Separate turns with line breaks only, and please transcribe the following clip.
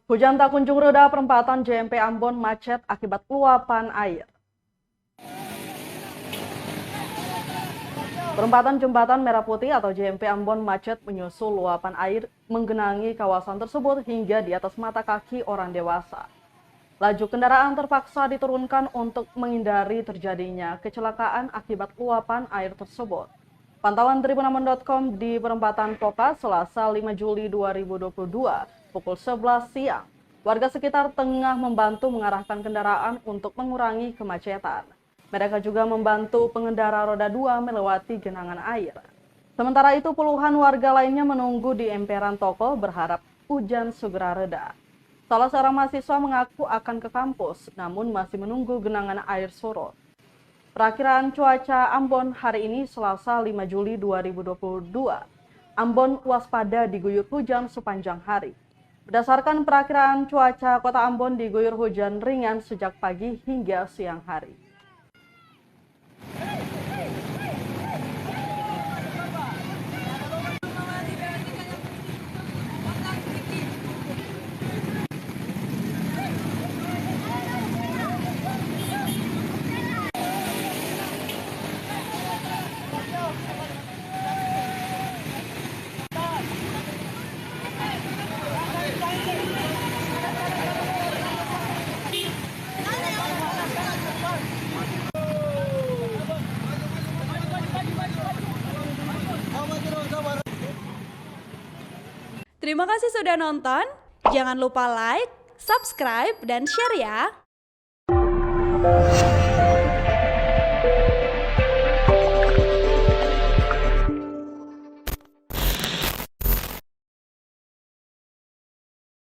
Hujan tak kunjung reda, perempatan JMP Ambon macet akibat luapan air. Perempatan Jembatan Merah Putih atau JMP Ambon macet menyusul luapan air menggenangi kawasan tersebut hingga di atas mata kaki orang dewasa. Laju kendaraan terpaksa diturunkan untuk menghindari terjadinya kecelakaan akibat luapan air tersebut. Pantauan tribunambon.com di perempatan Poka Selasa 5 Juli 2022 pukul 11 siang. Warga sekitar tengah membantu mengarahkan kendaraan untuk mengurangi kemacetan. Mereka juga membantu pengendara roda 2 melewati genangan air. Sementara itu puluhan warga lainnya menunggu di emperan toko berharap hujan segera reda. Salah seorang mahasiswa mengaku akan ke kampus, namun masih menunggu genangan air surut. Perakiraan cuaca Ambon hari ini Selasa 5 Juli 2022. Ambon waspada diguyur hujan sepanjang hari. Berdasarkan perakiraan cuaca, kota Ambon diguyur hujan ringan sejak pagi hingga siang hari.
Terima kasih sudah nonton. Jangan lupa like, subscribe, dan share ya.